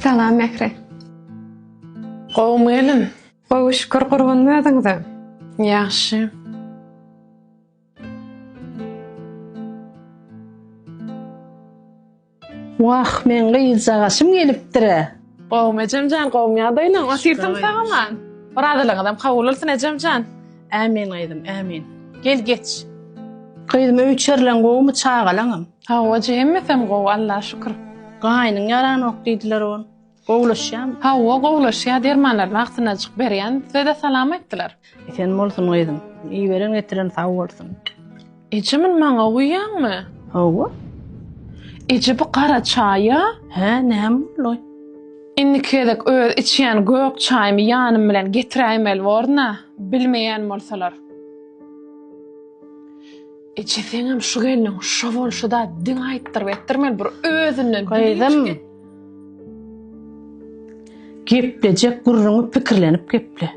Salam Mehri. Gowum gelin. Gowy şükür gurgunmadyňyz. Ýaxşy. Wah, men gyýyljagasym gelipdir. Gowum ejemjan, gowum ýagdaýlaň, asyrtym sagaman. Baradalyňyzam kabul bolsun ejemjan. Amin gaýdym, amin. Gel geç. Gaýdym öýçerlen gowumy çagalaňam. Hawa jemmesem gow, Allah şükür. Gaýnyň yaran okdydylar on. Gowlaşýam. Hawa gowlaşýa dermanlar wagtyna çyk berýän, size de salam etdiler. Eken bolsun gaýdym. Iýberen getiren sag bolsun. Ejemin maňa uýýanmy? Hawa? Eje bu qara çaýa? Hä, näme boly? Inni kedek öz içýän gök çaýmy ýanym bilen getiräýmel borna, bilmeýän bolsalar. Eje seňem şu gelniň şu bolşuda diň aýtdyryp etdirmel bir özünden Gaýdym. Geplecek gurruňy pikirlenip gepli.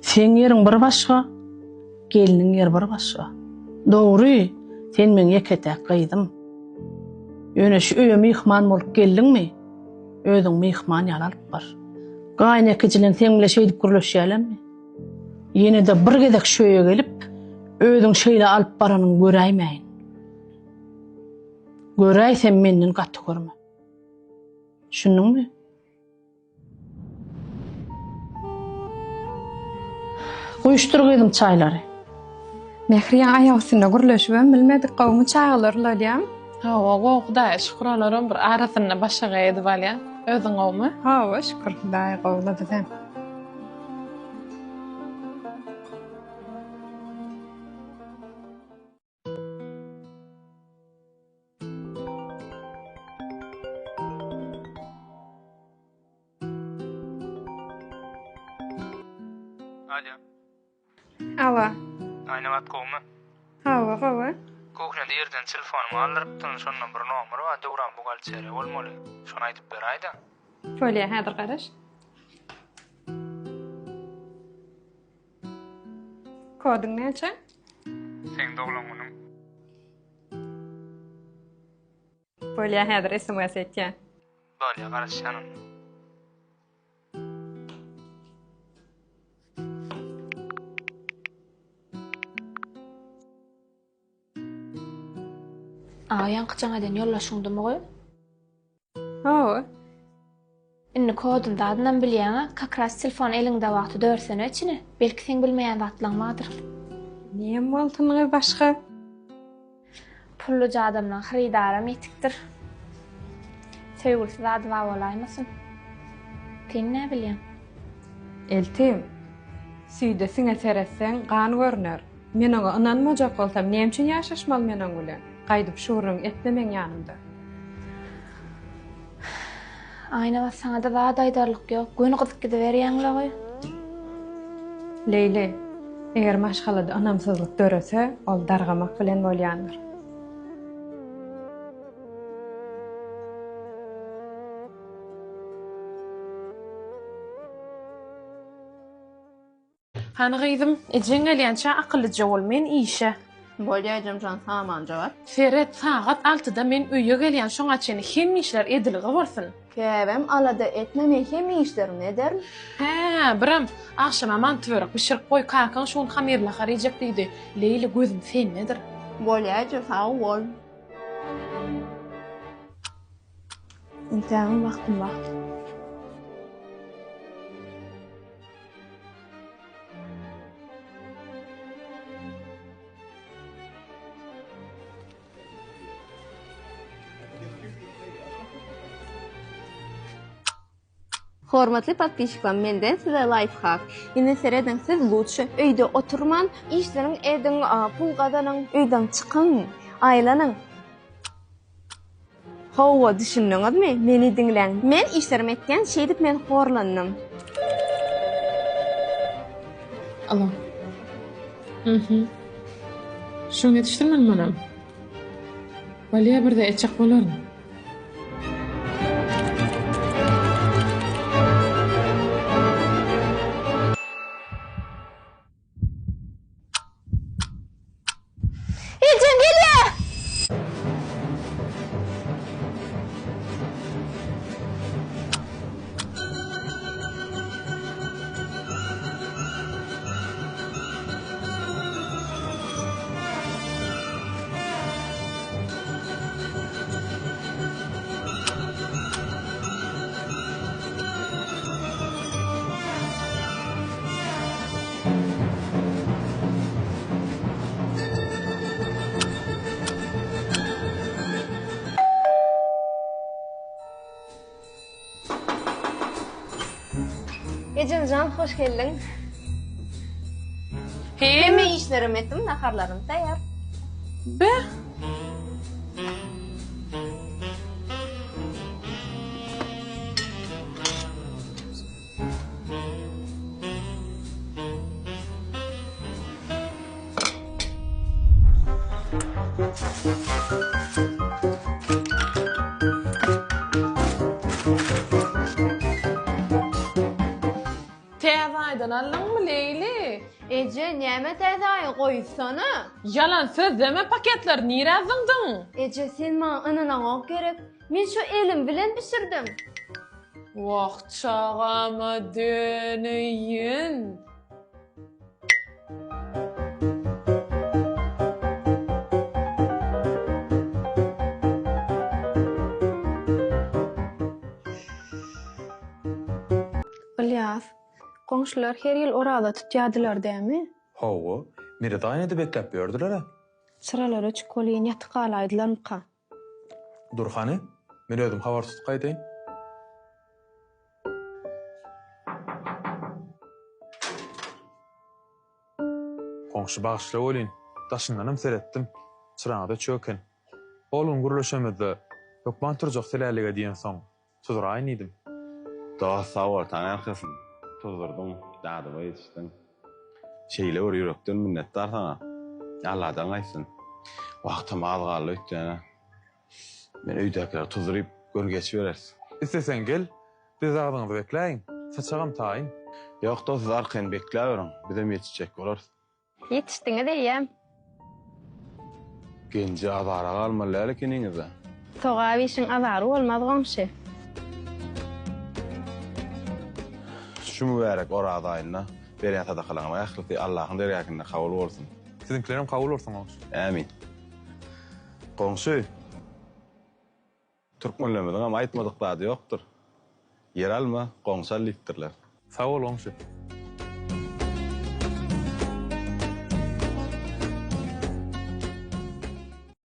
Sen ýeriň bir başga, geliniň ýeri bir başga. Dogry, sen men ýeketäk gaýdym. Ýöne şu öýe mihman bolup geldiňmi? Özüň mihman ýalyp bar. Gaýny ekijilen sen bilen şeýdip gürleşýärmi? Ýene de bir gezek şöýe gelip, özüň şeýle alyp baranyň göräýmäýin. Göräý sen menden gaty görme. Şunuňmy? Uyuşturgydım çaýlary. Mehriýan aýagy üstünde gürleşibem bilmedik gowumy çağılyrlar ýa. Hawa gow, Hudaýa şükür alaram bir arasyna başa gaýdy balya. Özüň gowmy? Hawa şükür Hudaýa gowlady sen. Alo. Ala. Aynamat gowmy? Hawa hawa. Koknada yerden telefonumy aldyrypdym, şondan bir nomer we döwran bugalçeri bolmaly. Şonu aýdyp beraýda. Folya häzir garaş. Kodyň näçe? Sen doglan munyň. Folya häzir SMS etýän. Bolýa garaşýanyn. Aýan qıçaňadan ýollaşyňdymy goý? Hawa. Inni kodun dadyndan bilýäň, kakras telefon eliňde wagty dörsene içine. Belki sen bilmeýän zatlaňmadyr. Niye boldyňy başga? Pullu adamdan xaridaram etikdir. Söýgülsiz adwa bolaýmasyn? Sen näme bilýän? Eltim. Süýde siňe seretseň gan görner. Men oňa ynanmajak bolsam, näme üçin ýaşaşmaly menen bilen? Gaýdyp şuurun etmemeň ýanymda. Aýna wa saňa da wadaýdarlyk ýok. Gün gyzyp gidiberýäňler goý. Leyle, eger maşgalada anamsyzlyk dörese, ol dargamak bilen bolýandyr. Hany gaýdym, ejeň gelýänçä akyllyja bolmaýan işe. Bolýajam jan saman jogap. Feret sagat 6-da men öýe gelýän şoňa çyn hem işler ediligi bolsun. Käbem alada etmeme hem işlerini ederim. He, biram, akşam aman töwerek pişirip goý kakan şonu hamirla harajak diýdi. Leýli gözüm sen nedir? Bolýajam sag bol. Intäň wagtym bar. Hormatly podpисчиклар, menden size lifehack. Ine sereden siz lutşy öýde oturman, işleriň edin, pul gazanyň, öýden çykyn, aýlanyň. Hawa düşündiňizmi? Meni diňleň. Men işlerim etken şeýdip men horlandym. Allah. Şunu yetiştirmen manam. Balya bir de etçek bolarım. Ejim gelýär. Ecencan hoş geldin. Hem Hem işlerim ettim, naharlarım tayar. be. Teyzaydan aldın mı Leyli? Ece, näme täzäýe goýsana? Yalan söz deme paketler nire azındın? Ece, sen maňa ynanaňok gerek. Men şu elim bilen pişirdim. Wagt çağama döneyin. İlyas, goňşular her ýyl orada tutýadylar dämi? Hawa, mire daýnydy beklep berdiler. Sıralara çikolýan ýaty galaýdylarmyka? Durhany, men özüm habar tutup gaýdaýyn. Goňşy bagşla bolyn. Daşyndanam seretdim. Çyraňda çöken. Olun gurulşamyzda. Ýokman turjak selälige diýen soň. Tuzraýyn idim. Daha sağ ortadan arkasın. Tuzdurdum, dadıma yetiştin. Şeyle vur yürekten minnettar sana. Allah'dan aysın. Vaktim az kaldı ötüne. Ben öýdekiler tuzduryp gön geçiverersin. Istesen gel. Biz agdyňyzy bekläýin. Saçagam taýyn. Yok da siz arkayn bekläverin. Bizem yetişecek bolar. Yetişdiňe diýýäm. Genci azara kalmalylar ikiniňize. Toga işin azary bolmaz goňşy. Şu mübarek orada ayına. Beriyat adakalaňyma ähli Allah'ın derýäkinde kabul bolsun. Sizinkilerim kabul bolsun goňşy. Amin. Goňşy. Türkmenlemeden ama aýtmadyklary ýokdur. Yer alma, goňşal liftirler. Sag bol goňşy.